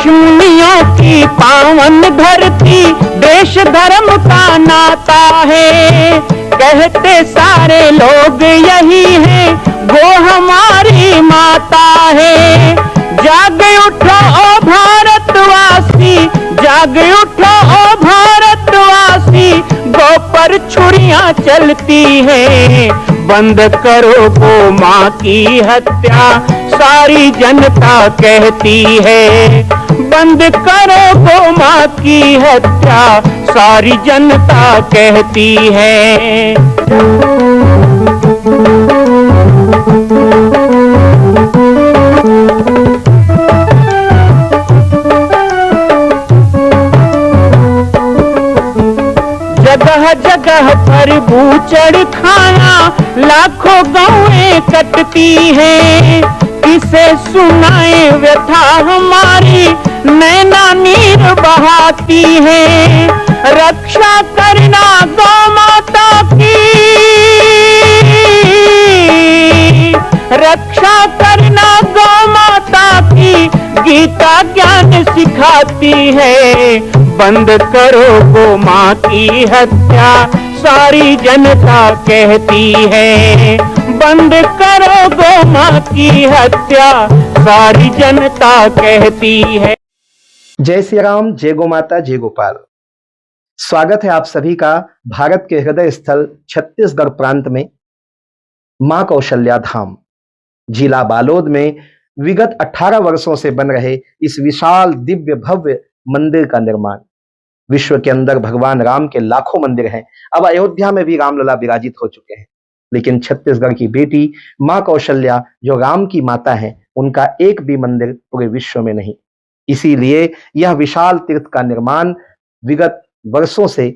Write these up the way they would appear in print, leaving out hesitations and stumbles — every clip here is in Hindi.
ऋषिमुनियों की पावन धरती, देश धर्म का नाता है। कहते सारे लोग यही है, वो हमारी माता है। जाग उठो ओ भारतवासी, जाग उठो ओ भारतवासी, गौ पर छुरियां चलती है। बंद करो गौ माँ की हत्या, सारी जनता कहती है। बंद करो गौ माँ की हत्या, सारी जनता कहती है। जगह जगह पर बूचड़ खाना, लाखों गौएं कटती हैं। किसे सुनाए व्यथा हमारी, नैना नीर बहाती है। रक्षा करना गौ माता की, रक्षा करना गौ माता की, गीता ज्ञान सिखाती है। बंद करो गौ माँ की हत्या, सारी जनता कहती है। बंद करो गौ माँ की हत्या, सारी जनता कहती है। जय श्री राम, जय गौ माता, जय गोपाल। स्वागत है आप सभी का भारत के हृदय स्थल छत्तीसगढ़ प्रांत में मां कौशल्या धाम जिला बालोद में विगत 18 वर्षों से बन रहे इस विशाल दिव्य भव्य मंदिर का निर्माण। विश्व के अंदर भगवान राम के लाखों मंदिर हैं। अब अयोध्या में भी रामलला विराजित हो चुके हैं, लेकिन छत्तीसगढ़ की बेटी मां कौशल्या जो राम की माता है, उनका एक भी मंदिर पूरे विश्व में नहीं। इसीलिए यह विशाल तीर्थ का निर्माण विगत वर्षों से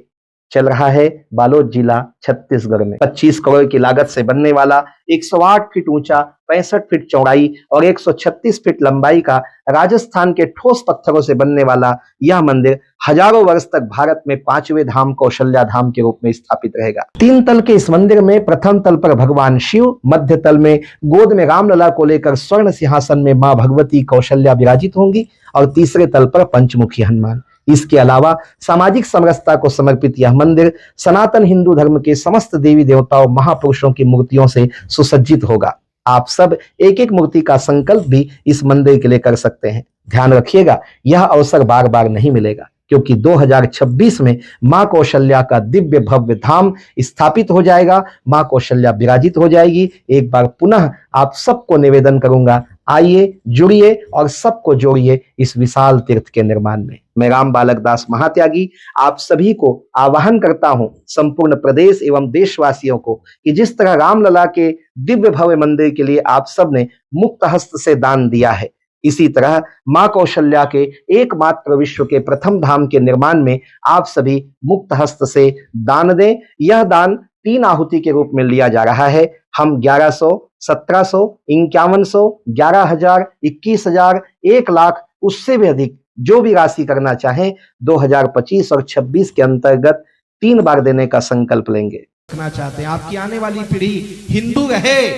चल रहा है बालोद जिला छत्तीसगढ़ में। 25 करोड़ की लागत से बनने वाला 108 फीट ऊंचा, 65 फीट चौड़ाई और 136 फीट लंबाई का राजस्थान के ठोस पत्थरों से बनने वाला यह मंदिर हजारों वर्ष तक भारत में 5वें धाम कौशल्या धाम के रूप में स्थापित रहेगा। 3 तल के इस मंदिर में प्रथम तल पर भगवान शिव, मध्य तल में गोद में रामलला को लेकर स्वर्ण सिंहासन में मां भगवती कौशल्या विराजित होंगी और तीसरे तल पर पंचमुखी हनुमान। इसके अलावा सामाजिक समरसता को समर्पित यह मंदिर सनातन हिंदू धर्म के समस्त देवी देवताओं महापुरुषों की मूर्तियों से सुसज्जित होगा। आप सब एक एक मूर्ति का संकल्प भी इस मंदिर के लिए कर सकते हैं। ध्यान रखिएगा, यह अवसर बार बार नहीं मिलेगा, क्योंकि 2026 में मां कौशल्या का दिव्य भव्य धाम स्थापित हो जाएगा। मां कौशल्या विराजित हो जाएगी। एक बार पुनः आप सबको निवेदन करूंगा, आइए, जुड़िए और सबको जोड़िए इस विशाल तीर्थ के निर्माण में। मैं राम बालक दास महात्यागी आप सभी को आह्वान करता हूं, संपूर्ण प्रदेश एवं देशवासियों को, कि जिस तरह रामलला के दिव्य भव्य मंदिर के लिए आप सब ने मुक्त हस्त से दान दिया है, इसी तरह मां कौशल्या के एकमात्र विश्व के प्रथम धाम के निर्माण में आप सभी मुक्त हस्त से दान दें। यह दान 3 आहुति के रूप में लिया जा रहा है। हम 1100, 1700, 5100, 11,000, 21,000, 1 लाख, उससे भी अधिक जो भी राशि करना चाहें 2025 और 26 के अंतर्गत 3 बार देने का संकल्प लेंगे। रखना चाहते हैं आपकी आने वाली पीढ़ी हिंदू रहे,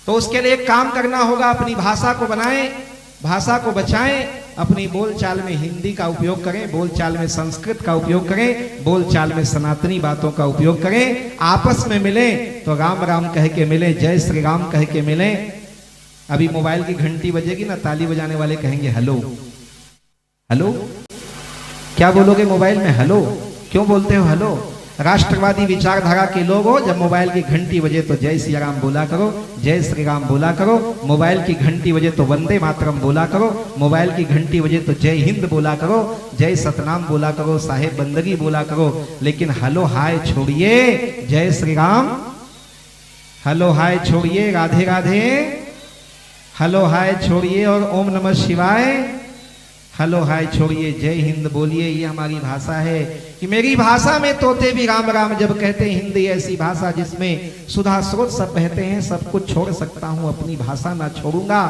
तो उसके लिए एक काम करना होगा, अपनी भाषा को बनाएं, भाषा को बचाएं, अपनी बोलचाल में हिंदी का उपयोग करें, बोलचाल में संस्कृत का उपयोग करें, बोलचाल में सनातनी बातों का उपयोग करें। आपस में मिलें तो राम राम कह के मिलें, जय श्री राम कह के मिलें। अभी मोबाइल की घंटी बजेगी ना, ताली बजाने वाले कहेंगे हेलो हेलो। क्या बोलोगे मोबाइल में? हेलो। क्यों बोलते हो हेलो? राष्ट्रवादी विचारधारा के लोग हो, जब मोबाइल की घंटी बजे तो जय श्री राम बोला करो, जय श्री राम बोला करो। मोबाइल की घंटी बजे तो वंदे मातरम बोला करो, मोबाइल की घंटी बजे तो जय हिंद बोला करो, जय सतनाम बोला करो, साहेब बंदगी बोला करो। लेकिन हेलो हाय छोड़िए, जय श्री राम, हेलो हाय छोड़िए, राधे राधे, हेलो हाय छोड़िए और ओम नमः शिवाय, हेलो हाय छोड़िए, जय हिंद बोलिए। ये हमारी भाषा है कि मेरी भाषा में तोते भी राम राम जब कहते हैं। हिंदी ऐसी भाषा जिसमें सुधा स्रोत सब बहते हैं, सब कुछ छोड़ सकता हूं, अपनी भाषा ना छोड़ूंगा।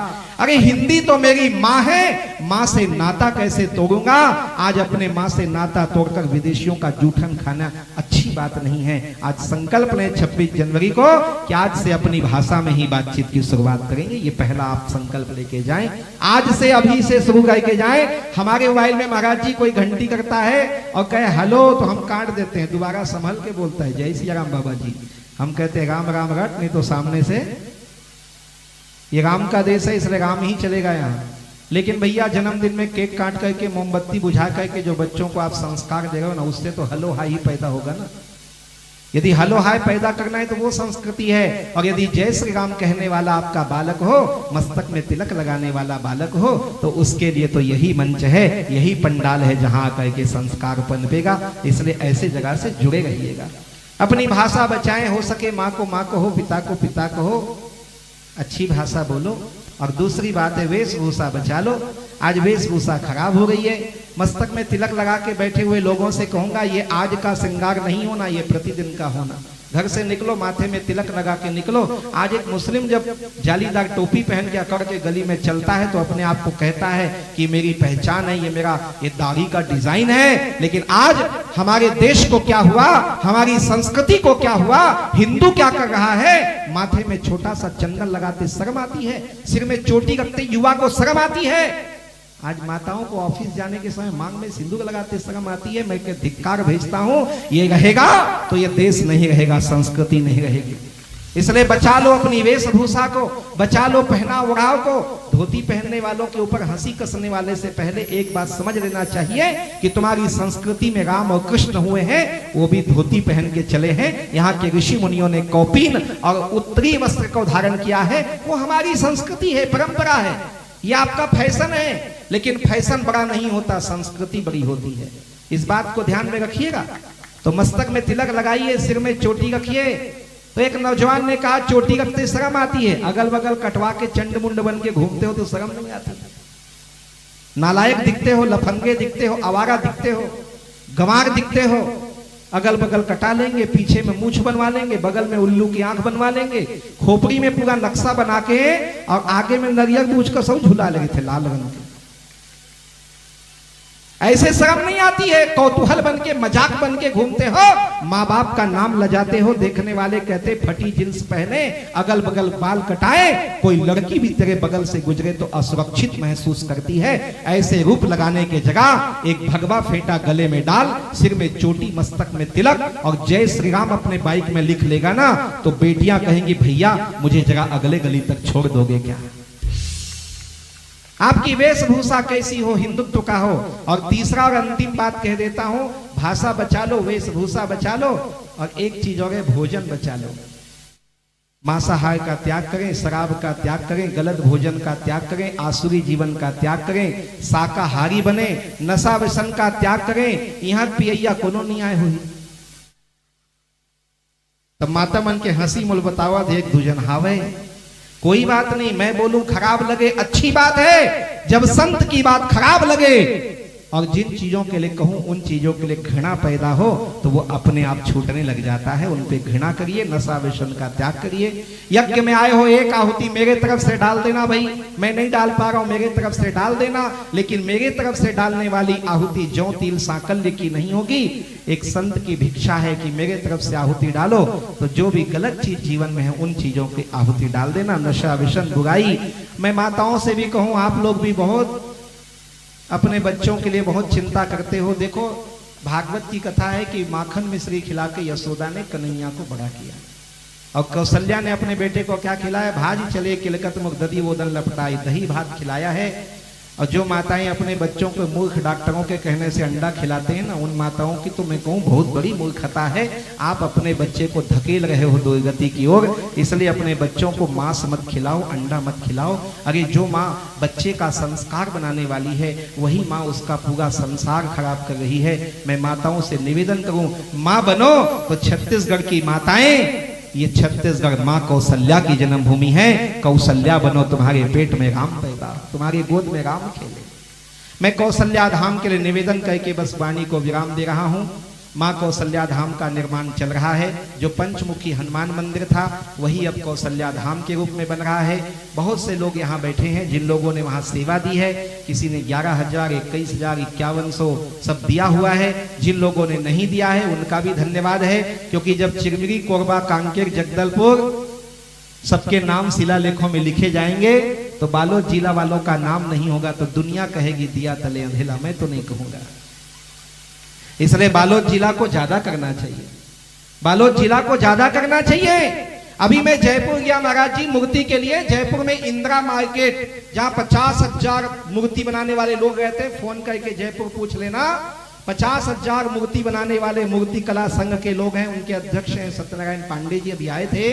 अरे हिंदी तो मेरी माँ है, माँ से नाता कैसे तोड़ूंगा? आज अपने माँ से नाता तोड़कर विदेशियों का जूठन खाना अच्छी बात नहीं है। आज संकल्प लें 26 जनवरी को कि आज से अपनी भाषा में ही बातचीत की शुरुआत करेंगे। ये पहला आप संकल्प लेके जाएं, आज से अभी से शुरू करके जाएं। हमारे मोबाइल में महाराज जी कोई घंटी करता है और कहे हेलो तो हम काट देते हैं, दोबारा संभल के बोलता है जय सिया राम बाबा जी। हम कहते हैं राम राम रट, नहीं तो सामने से, ये राम का देश है इसलिए राम ही चलेगा यहाँ। लेकिन भैया जन्मदिन में केक काट करके मोमबत्ती बुझा करके जो बच्चों को आप संस्कार दे रहे हो ना, उससे तो हलो हाई ही पैदा होगा ना। यदि हलो हाय पैदा करना है तो वो संस्कृति है। और यदि जय श्री राम कहने वाला आपका बालक हो, मस्तक में तिलक लगाने वाला बालक हो, तो उसके लिए तो यही मंच है, यही पंडाल है जहां आकर के संस्कार पनपेगा। इसलिए ऐसे जगह से जुड़े रहिएगा। अपनी भाषा बचाएं, हो सके माँ को माँ कहो, पिता को पिता कहो, अच्छी भाषा बोलो। और दूसरी बात है वेशभूषा बचा लो। आज वेशभूषा खराब हो गई है। मस्तक में तिलक लगा के बैठे हुए लोगों से कहूंगा ये आज का श्रृंगार नहीं होना, ये प्रतिदिन का होना। घर से निकलो माथे में तिलक लगा के निकलो। आज एक मुस्लिम जब जालीदार टोपी पहन के अकड़ के गली में चलता है तो अपने आप को कहता है कि मेरी पहचान है, ये मेरा ये दाढ़ी का डिजाइन है। लेकिन आज हमारे देश को क्या हुआ, हमारी संस्कृति को क्या हुआ, हिंदू क्या कर रहा है, माथे में छोटा सा चंदन लगाते शर्म आती है, सिर में चोटी रखते युवा को शर्म आती है। आज माताओं को ऑफिस जाने के समय मांग में सिंदूर लगाते शर्म आती है। मैं धिक्कार भेजता हूं, ये रहेगा तो ये देश नहीं रहेगा, संस्कृति नहीं रहेगी। इसलिए बचा लो अपनी वेशभूषा को, बचा लो पहनाव ओढ़ाव को। धोती पहनने वालों के ऊपर हंसी कसने वाले से पहले एक बात समझ लेना चाहिए कि तुम्हारी संस्कृति में राम और कृष्ण हुए हैं, वो भी धोती पहन के चले हैं। यहाँ के ऋषि मुनियों ने कौपीन और उत्तरी वस्त्र को धारण किया है, वो हमारी संस्कृति है, परंपरा है। ये आपका फैशन है, लेकिन फैशन बड़ा नहीं होता, संस्कृति बड़ी होती है। इस बात को ध्यान में रखिएगा। तो मस्तक में तिलक लगाइए, सिर में चोटी रखिए। तो एक नौजवान ने कहा चोटी रखते शर्म आती है, अगल बगल कटवा के चंड मुंड बन के घूमते हो तो शर्म नहीं आती। नालायक दिखते हो, लफंगे दिखते हो, आवारा दिखते हो, गंवार दिखते हो। अगल बगल कटा लेंगे, पीछे में मूछ बनवा लेंगे, बगल में उल्लू की आंख बनवा लेंगे, खोपड़ी में पूरा नक्शा बना के और आगे में नरियल मूछ का सब झूला लगे थे लाल रंग के। ऐसे शर्म नहीं आती है? कौतूहल बन के, मजाक बन के घूमते हो, माँ बाप का नाम लजाते हो। देखने वाले कहते फटी जींस पहने, अगल बगल बाल कटाए, कोई लड़की भी तेरे बगल से गुजरे तो असुरक्षित महसूस करती है। ऐसे रूप लगाने के जगह एक भगवा फेंटा गले में डाल, सिर में चोटी, मस्तक में तिलक और जय श्री राम अपने बाइक में लिख लेगा ना, तो बेटियां कहेंगी भैया मुझे जगह अगले गली तक छोड़ दोगे क्या? आपकी वेशभूषा कैसी हो, हिंदुत्व का हो। और तीसरा और अंतिम बात कह देता हूं, भाषा बचा लो, वेशभूषा बचा लो, और एक चीज और है, भोजन बचा लो। मांसाहार का त्याग करें, शराब का त्याग करें, गलत भोजन का त्याग करें, आसुरी जीवन का त्याग करें, शाकाहारी बने, नशा व्यसन का त्याग करें। यहाँ पियैया कोनो नहीं आए हुई। तब माता मन के हंसी मुल बतावा देख दुजन हावे। कोई बात नहीं, मैं बोलूं खराब लगे अच्छी बात है, जब संत की बात खराब लगे और जिन चीजों के लिए कहूं उन चीजों के लिए घृणा पैदा हो तो वो अपने आप छूटने लग जाता है। उन पे घृणा करिए, नशा व्यसन का त्याग करिए। यज्ञ में आए हो, एक आहुति मेरे तरफ से डाल देना। भाई मैं नहीं डाल पा रहा हूं, मेरे तरफ से डाल देना, लेकिन मेरे तरफ से डालने वाली आहुति जौ तिल सांकल्य की नहीं होगी। एक संत की भिक्षा है कि मेरे तरफ से आहुति डालो, तो जो भी गलत चीज जीवन में है उन चीजों की आहुति डाल देना। नशा व्यसन बुराई। मैं माताओं से भी कहूं, आप लोग भी बहुत अपने बच्चों के लिए बहुत चिंता करते हो। देखो भागवत की कथा है कि माखन मिश्री खिला के यशोदा ने कन्हैया को बड़ा किया, और कौशल्या ने अपने बेटे को क्या खिलाया? भाजी चले किलकत मुख दधी वोदन लपटाई, दही भात खिलाया है। और जो माताएं अपने बच्चों को मूर्ख डॉक्टरों के कहने से अंडा खिलाते हैं ना, उन माताओं की तो मैं कहूँ बहुत बड़ी मूर्खता है। आप अपने बच्चे को धकेल रहे हो दुर्गति की ओर। इसलिए अपने बच्चों को मांस मत खिलाओ, अंडा मत खिलाओ। अरे जो माँ बच्चे का संस्कार बनाने वाली है, वही माँ उसका पूरा संसार खराब कर रही है। मैं माताओं से निवेदन करूं, माँ बनो तो छत्तीसगढ़ की माताएं, ये छत्तीसगढ़ माँ कौशल्या की जन्मभूमि है। कौशल्या बनो, तुम्हारे पेट में राम पैदा, तुम्हारी गोद में राम खेले। मैं कौशल्या धाम के लिए निवेदन करके बस वाणी को विराम दे रहा हूँ। माँ कौशल्या धाम का निर्माण चल रहा है। जो पंचमुखी हनुमान मंदिर था वही अब कौशल्या धाम के रूप में बन रहा है। बहुत से लोग यहाँ बैठे हैं जिन लोगों ने वहाँ सेवा दी है। किसी ने 11,000, 21,000, 5100 सब दिया हुआ है। जिन लोगों ने नहीं दिया है उनका भी धन्यवाद है, क्योंकि जब चिरमिरी, कोरबा, कांकेर, जगदलपुर सबके नाम शिलालेखों में लिखे जाएंगे तो बालोद जिला वालों का नाम नहीं होगा तो दुनिया कहेगी दिया तले अंधेला, मैं तो नहीं कहूंगा। इसलिए बालोद जिला को ज्यादा करना चाहिए, बालोद जिला को ज्यादा करना चाहिए। अभी मैं जयपुर गया महाराज जी मूर्ति के लिए। जयपुर में इंदिरा मार्केट जहां 50,000 मूर्ति बनाने वाले लोग रहते हैं, फोन करके जयपुर पूछ लेना। 50,000 मूर्ति बनाने वाले मूर्ति कला संघ के लोग हैं, उनके अध्यक्ष हैं सत्यनारायण पांडे जी, अभी आए थे।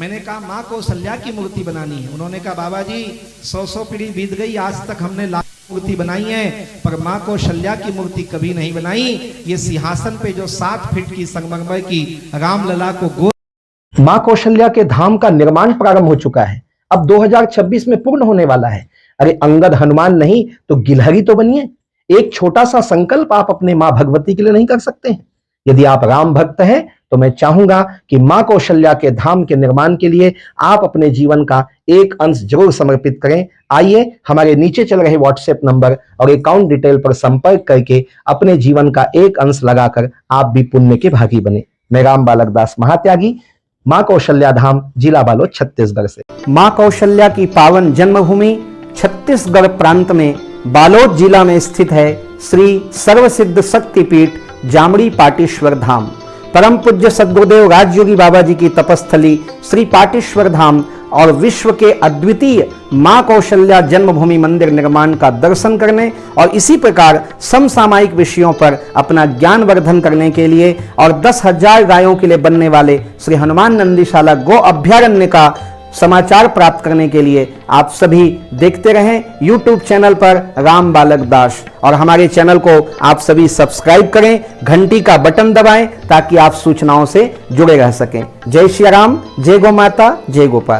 मैंने कहा माँ कौशल्या की मूर्ति बनानी है। उन्होंने कहा बाबा जी 100 पीढ़ी बीत गई, आज तक हमने लाख मूर्ति बनाई है, पर माँ कौशल्या की मूर्ति कभी नहीं बनाई। ये सिंहासन पे जो 7 फीट की संगमरमर की रामलला को गो मां कौशल्या के धाम का निर्माण प्रारंभ हो चुका है, अब 2026 में पूर्ण होने वाला है। अरे अंगद हनुमान नहीं तो गिलहरी तो बनिए। एक छोटा सा संकल्प आप अपने मां भगवती के लिए नहीं कर सकते हैं? यदि आप राम भक्त हैं तो मैं चाहूंगा कि मां कौशल्या के धाम के निर्माण के लिए आप अपने जीवन का एक अंश जरूर समर्पित करें। आइए हमारे नीचे चल रहे व्हाट्सएप नंबर और अकाउंट डिटेल पर संपर्क करके अपने जीवन का एक अंश लगाकर आप भी पुण्य के भागी बने। मैं राम बालक दास महात्यागी, मां कौशल्या धाम, जिला बालोद, छत्तीसगढ़ से। मां कौशल्या की पावन जन्मभूमि छत्तीसगढ़ प्रांत में बालोद जिला में स्थित है श्री सर्वसिद्ध शक्तिपीठ जामड़ी पाटेश्वर धाम। परम पूज्य सद्गुरुदेव राजयोगी बाबा जी की तपस्थली श्री पाटेश्वर धाम और विश्व के अद्वितीय मां कौशल्या जन्मभूमि मंदिर निर्माण का दर्शन करने और इसी प्रकार समसामयिक विषयों पर अपना ज्ञान वर्धन करने के लिए और 10,000 गायों के लिए बनने वाले श्री हनुमान नंदीशाला गो अभ्यारण्य का समाचार प्राप्त करने के लिए आप सभी देखते रहें YouTube चैनल पर राम बालक दास, और हमारे चैनल को आप सभी सब्सक्राइब करें, घंटी का बटन दबाएं ताकि आप सूचनाओं से जुड़े रह सकें। जय श्री राम, जय गौ माता, जय गोपाल।